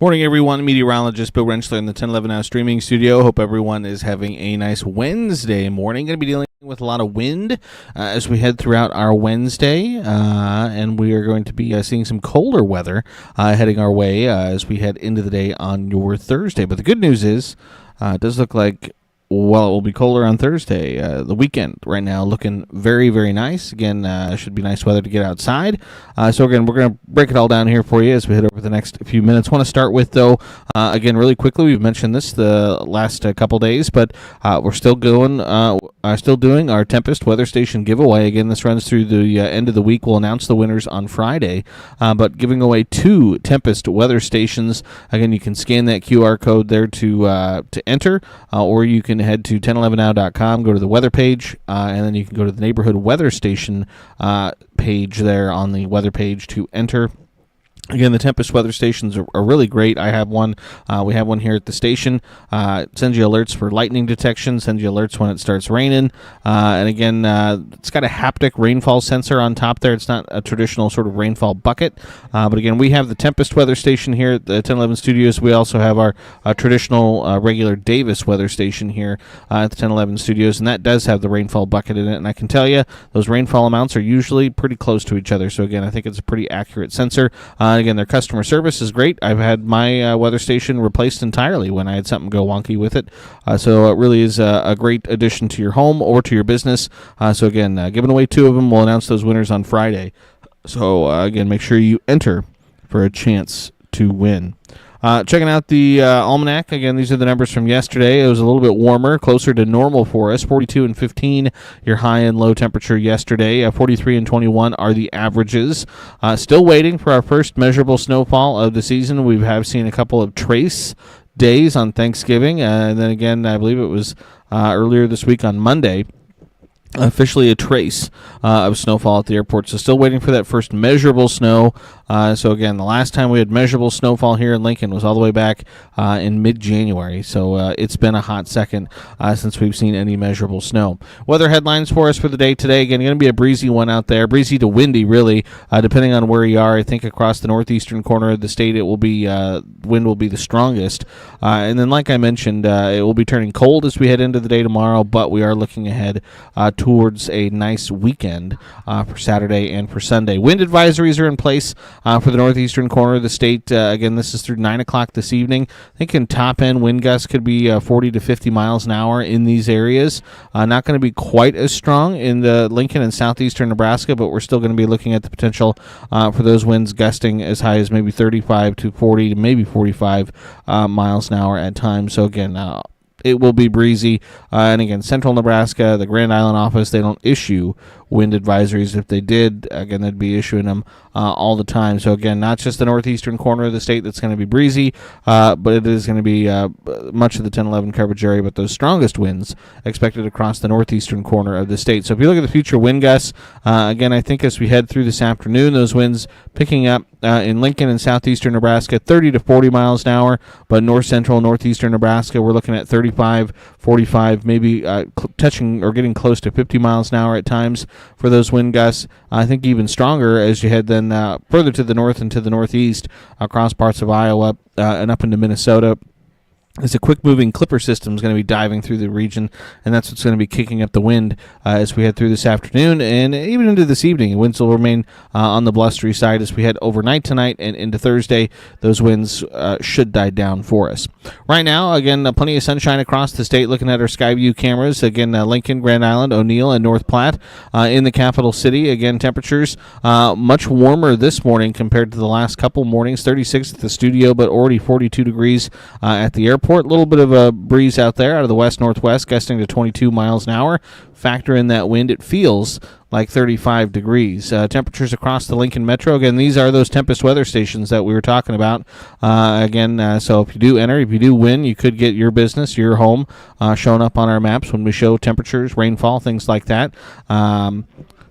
Morning, everyone. Meteorologist Bill Rentschler in the 1011 Now streaming studio. Hope everyone is having a nice Wednesday morning. Going to be dealing with a lot of wind as we head throughout our Wednesday, and we are going to be seeing some colder weather heading our way as we head into the day on your Thursday. But the good news is it does look like, well, it will be colder on Thursday. The weekend right now looking very, very nice. Again, should be nice weather to get outside. So again, we're going to break it all down here for you as we head over the next few minutes. Want to start with, though, again, really quickly, we've mentioned this the last couple days, but we're still doing our Tempest Weather Station giveaway. Again, this runs through the end of the week. We'll announce the winners on Friday, but giving away 2 Tempest Weather Stations. Again, you can scan that QR code there to enter, or you can head to 1011now.com, go to the weather page, and then you can go to the neighborhood weather station page there on the weather page to enter. Again, the Tempest weather stations are really great. I have one. We have one here at the station. It sends you alerts for lightning detection, sends you alerts when it starts raining. And again, it's got a haptic rainfall sensor on top there. It's not a traditional sort of rainfall bucket. But again, we have the Tempest weather station here at the 1011 studios. We also have our traditional regular Davis weather station here at the 1011 studios. And that does have the rainfall bucket in it. And I can tell you, those rainfall amounts are usually pretty close to each other. So again, I think it's a pretty accurate sensor. Again, their customer service is great. I've had my weather station replaced entirely when I had something go wonky with it. So it really is a great addition to your home or to your business. So again, giving away 2 of them. We'll announce those winners on Friday. So again, make sure you enter for a chance to win. Checking out the almanac. Again, these are the numbers from yesterday. It was a little bit warmer, closer to normal for us. 42 and 15, your high and low temperature yesterday. 43 and 21 are the averages. Still waiting for our first measurable snowfall of the season. We have seen a couple of trace days on Thanksgiving. And then again, I believe it was earlier this week on Monday, officially a trace of snowfall at the airport. So still waiting for that first measurable snow. So again, the last time we had measurable snowfall here in Lincoln was all the way back in mid-January. So it's been a hot second since we've seen any measurable snow. Weather headlines for us for the day today. Again, going to be a breezy one out there. Breezy to windy, really, depending on where you are. I think across the northeastern corner of the state, it will be wind will be the strongest. And then, like I mentioned, it will be turning cold as we head into the day tomorrow, but we are looking ahead towards a nice weekend for Saturday and for Sunday. Wind advisories are in place for the northeastern corner of the state. Again, this is through 9 o'clock this evening. I think in top-end wind gusts could be 40 to 50 miles an hour in these areas. Not going to be quite as strong in the Lincoln and southeastern Nebraska, but we're still going to be looking at the potential for those winds gusting as high as maybe 35 to 40 to maybe 45 miles an hour at times. So again, it will be breezy. And again, central Nebraska, the Grand Island office, they don't issue wind advisories. If they did, again, they'd be issuing them all the time. So again, not just the northeastern corner of the state that's going to be breezy, but it is going to be much of the 10-11 coverage area, but those strongest winds expected across the northeastern corner of the state. So if you look at the future wind gusts, again, I think as we head through this afternoon, those winds picking up in Lincoln and southeastern Nebraska, 30 to 40 miles an hour, but north central, northeastern Nebraska, we're looking at 35, 45, maybe touching or getting close to 50 miles an hour at times for those wind gusts. I think even stronger as you head then further to the north and to the northeast across parts of Iowa and up into Minnesota. As a quick-moving clipper system is going to be diving through the region, and that's what's going to be kicking up the wind as we head through this afternoon and even into this evening. Winds will remain on the blustery side as we head overnight tonight and into Thursday. Those winds should die down for us. Right now, again, plenty of sunshine across the state. Looking at our Skyview cameras, again, Lincoln, Grand Island, O'Neill, and North Platte in the capital city. Again, temperatures much warmer this morning compared to the last couple mornings. 36 at the studio, but already 42 degrees at the airport. A little bit of a breeze out there out of the west-northwest, gusting to 22 miles an hour. Factor in that wind, it feels like 35 degrees. Temperatures across the Lincoln Metro. Again, these are those Tempest weather stations that we were talking about. So if you do enter, if you do win, you could get your business, your home, shown up on our maps when we show temperatures, rainfall, things like that.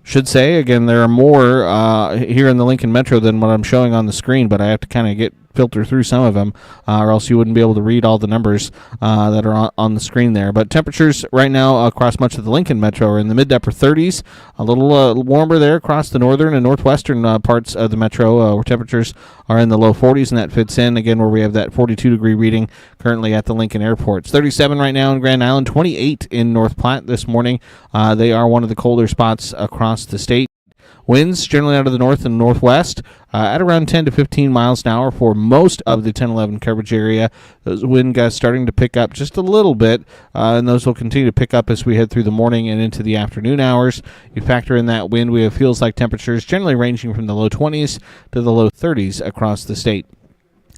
Should say, again, there are more here in the Lincoln Metro than what I'm showing on the screen, but I have to kind of get filter through some of them, or else you wouldn't be able to read all the numbers that are on the screen there. But temperatures right now across much of the Lincoln metro are in the mid to upper 30s, a little warmer there across the northern and northwestern parts of the metro, where temperatures are in the low 40s, and that fits in, again, where we have that 42-degree reading currently at the Lincoln Airport. It's 37 right now in Grand Island, 28 in North Platte this morning. They are one of the colder spots across the state. Winds generally out of the north and northwest at around 10 to 15 miles an hour for most of the 10-11 coverage area. Those wind gusts starting to pick up just a little bit, and those will continue to pick up as we head through the morning and into the afternoon hours. You factor in that wind, we have feels like temperatures generally ranging from the low 20s to the low 30s across the state.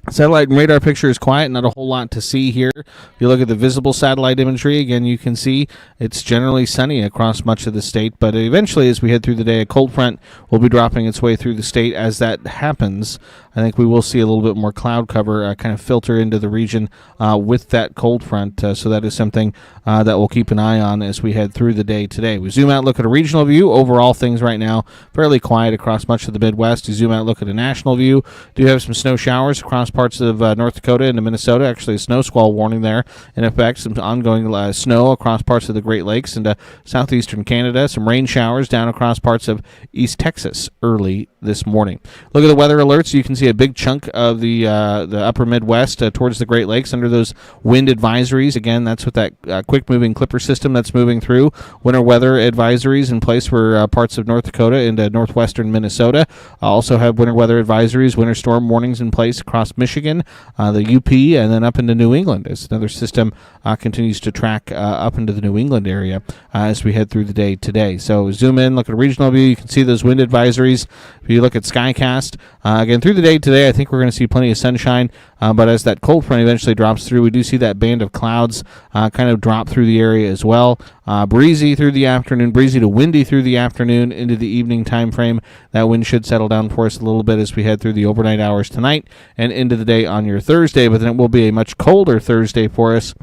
Satellite and radar picture is quiet, not a whole lot to see here. If you look at the visible satellite imagery, again, you can see it's generally sunny across much of the state, but eventually as we head through the day, a cold front will be dropping its way through the state. As that happens, I think we will see a little bit more cloud cover kind of filter into the region with that cold front, so that is something that we'll keep an eye on as we head through the day today. We zoom out, look at a regional view. Overall, things right now fairly quiet across much of the Midwest. You zoom out, look at a national view. Do have some snow showers across parts of North Dakota into Minnesota. Actually, a snow squall warning there in effect. Some ongoing snow across parts of the Great Lakes into southeastern Canada. Some rain showers down across parts of East Texas early this morning. Look at the weather alerts. You can see a big chunk of the upper Midwest towards the Great Lakes under those wind advisories. Again, that's with that quick-moving clipper system that's moving through. Winter weather advisories in place for parts of North Dakota into northwestern Minnesota. Also have winter weather advisories, winter storm warnings in place across Michigan, the UP, and then up into New England as another system continues to track up into the New England area as we head through the day today. So zoom in, look at a regional view. You can see those wind advisories. If you look at Skycast, again, through the day today, I think we're going to see plenty of sunshine, but as that cold front eventually drops through, we do see that band of clouds kind of drop through the area as well. Breezy through the afternoon, breezy to windy through the afternoon into the evening time frame. That wind should settle down for us a little bit as we head through the overnight hours tonight and into the day on your Thursday, but then it will be a much colder Thursday for us.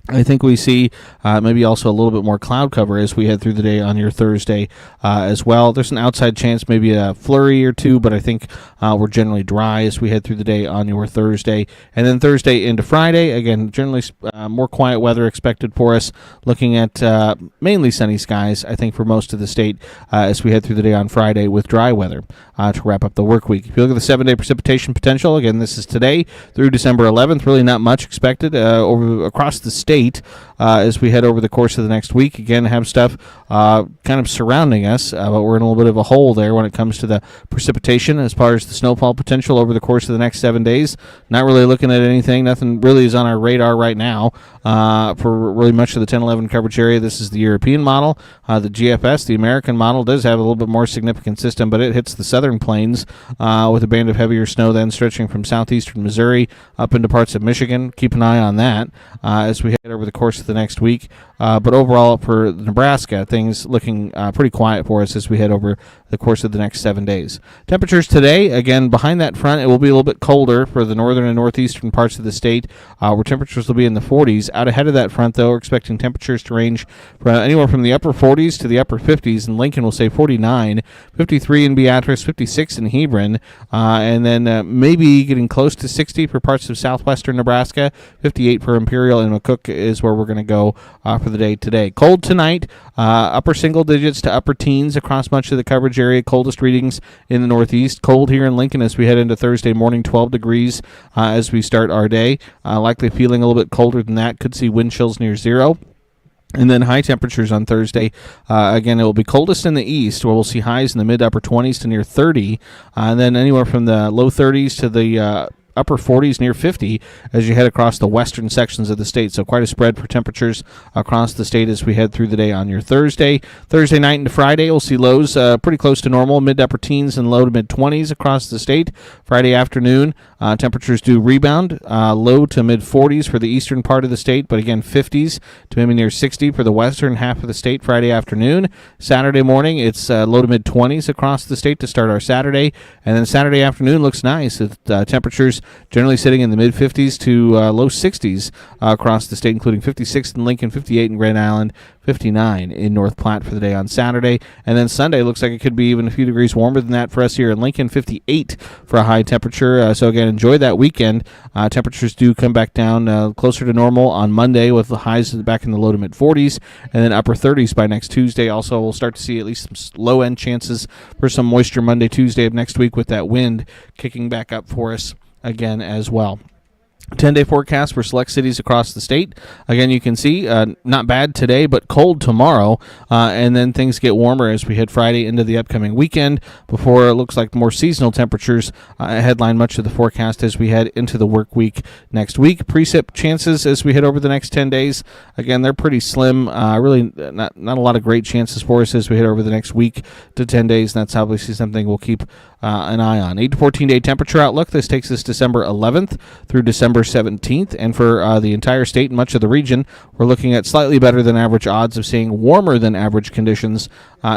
I think we see maybe also a little bit more cloud cover as we head through the day on your Thursday as well. There's an outside chance, maybe a flurry or two, but I think we're generally dry as we head through the day on your Thursday. And then Thursday into Friday, again, generally more quiet weather expected for us, looking at mainly sunny skies, I think, for most of the state as we head through the day on Friday with dry weather to wrap up the work week. If you look at the 7-day precipitation potential, again, this is today through December 11th, really not much expected across the state as we head over the course of the next week. Again, have stuff kind of surrounding us, but we're in a little bit of a hole there when it comes to the precipitation as far as the snowfall potential over the course of the next 7 days. Not really looking at anything. Nothing really is on our radar right now for really much of the 10-11 coverage area. This is the European model. The GFS, the American model, does have a little bit more significant system, but it hits the southern plains with a band of heavier snow then stretching from southeastern Missouri up into parts of Michigan. Keep an eye on that as we head over the course of the next week. But overall, for Nebraska, things looking pretty quiet for us as we head over the course of the next 7 days. Temperatures today, again, behind that front, it will be a little bit colder for the northern and northeastern parts of the state, where temperatures will be in the 40s. Out ahead of that front, though, we're expecting temperatures to range from anywhere from the upper 40s to the upper 50s. In Lincoln, we'll say 49, 53 in Beatrice, 56 in Hebron, and then maybe getting close to 60 for parts of southwestern Nebraska. 58 for Imperial, and McCook is where we're going to go for the day today. Cold tonight, upper single digits to upper teens across much of the coverage area. Coldest readings in the northeast. Cold here in Lincoln as we head into Thursday morning, 12 degrees as we start our day. Likely feeling a little bit colder than that. Could see wind chills near zero. And then high temperatures on Thursday. Again, it will be coldest in the east, where we'll see highs in the mid-upper 20s to near 30. And then anywhere from the low 30s to the upper 40s near 50 as you head across the western sections of the state. So quite a spread for temperatures across the state as we head through the day on your Thursday. Thursday night into Friday, we'll see lows pretty close to normal, mid to upper teens and low to mid 20s across the state. Friday afternoon, temperatures do rebound, low to mid 40s for the eastern part of the state, but again 50s to maybe near 60 for the western half of the state Friday afternoon. Saturday morning, it's low to mid 20s across the state to start our Saturday, and then Saturday afternoon looks nice with temperatures temperatures generally sitting in the mid-50s to low 60s across the state, including 56 in Lincoln, 58 in Grand Island, 59 in North Platte for the day on Saturday. And then Sunday looks like it could be even a few degrees warmer than that for us here in Lincoln, 58 for a high temperature. So again, enjoy that weekend. Temperatures do come back down closer to normal on Monday with the highs back in the low to mid 40s and then upper 30s by next Tuesday. Also, we'll start to see at least some low-end chances for some moisture Monday, Tuesday of next week with that wind kicking back up for us again as well. 10-day forecast for select cities across the state. Again, you can see not bad today, but cold tomorrow, and then things get warmer as we head Friday into the upcoming weekend before it looks like more seasonal temperatures headline much of the forecast as we head into the work week next week. Precip chances as we head over the next 10 days. Again, they're pretty slim. Really not a lot of great chances for us as we head over the next week to 10 days, and that's obviously something we'll keep an eye on. 8 to 14-day temperature outlook. This takes us December 11th through December 17th, and for the entire state and much of the region, we're looking at slightly better than average odds of seeing warmer than average conditions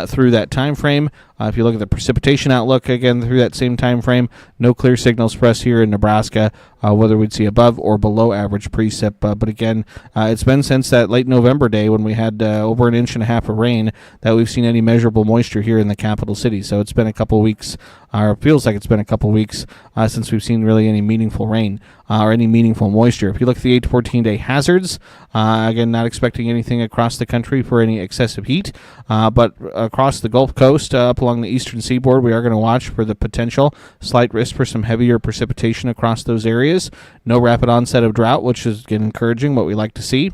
through that time frame. If you look at the precipitation outlook, again, through that same time frame, no clear signals for us here in Nebraska, whether we'd see above or below average precip. But again, it's been since that late November day when we had over an inch and a half of rain that we've seen any measurable moisture here in the capital city. So it's been a couple weeks, or it feels like it's been a couple weeks since we've seen really any meaningful rain or any meaningful moisture. If you look at the 8 to 14-day hazards, again, not expecting anything across the country for any excessive heat, but across the Gulf Coast, up along the eastern seaboard, we are going to watch for the potential slight risk for some heavier precipitation across those areas. No rapid onset of drought, which is again encouraging, what we like to see.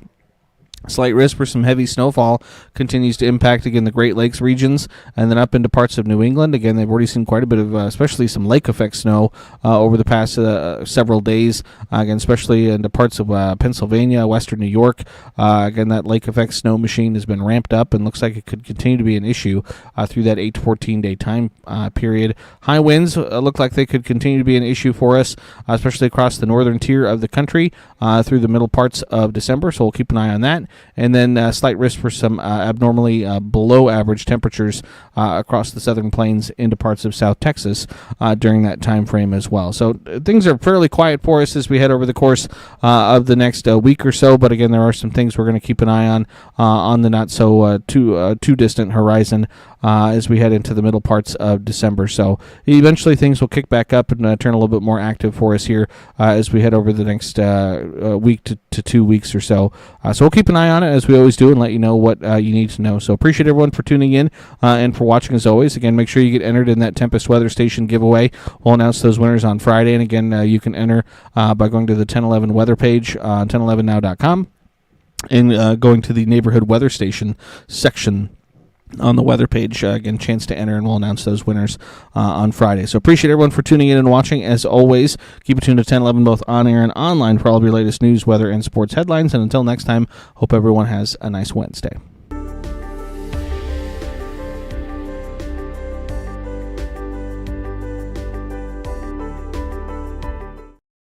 Slight risk for some heavy snowfall continues to impact, again, the Great Lakes regions and then up into parts of New England. Again, they've already seen quite a bit of, especially some lake effect snow over the past several days, again, especially into parts of Pennsylvania, western New York. Again, that lake effect snow machine has been ramped up and looks like it could continue to be an issue through that 8 to 14-day time period. High winds look like they could continue to be an issue for us, especially across the northern tier of the country through the middle parts of December, so we'll keep an eye on that. And then slight risk for some abnormally below average temperatures across the southern plains into parts of South Texas during that time frame as well. So things are fairly quiet for us as we head over the course of the next week or so. But again, there are some things we're going to keep an eye on the not so too distant horizon as we head into the middle parts of December. So eventually things will kick back up and turn a little bit more active for us here as we head over the next week to 2 weeks or so. So we'll keep an eye on it as we always do and let you know what you need to know. So appreciate everyone for tuning in and for watching as always. Again, make sure you get entered in that Tempest Weather Station giveaway. We'll announce those winners on Friday. And again, you can enter by going to the 1011 weather page on 1011now.com and going to the neighborhood weather station section on the weather page. Again, chance to enter, and we'll announce those winners on Friday. So appreciate everyone for tuning in and watching. As always, keep it tuned to 1011 both on air and online for all of your latest news, weather, and sports headlines. And until next time, hope everyone has a nice Wednesday.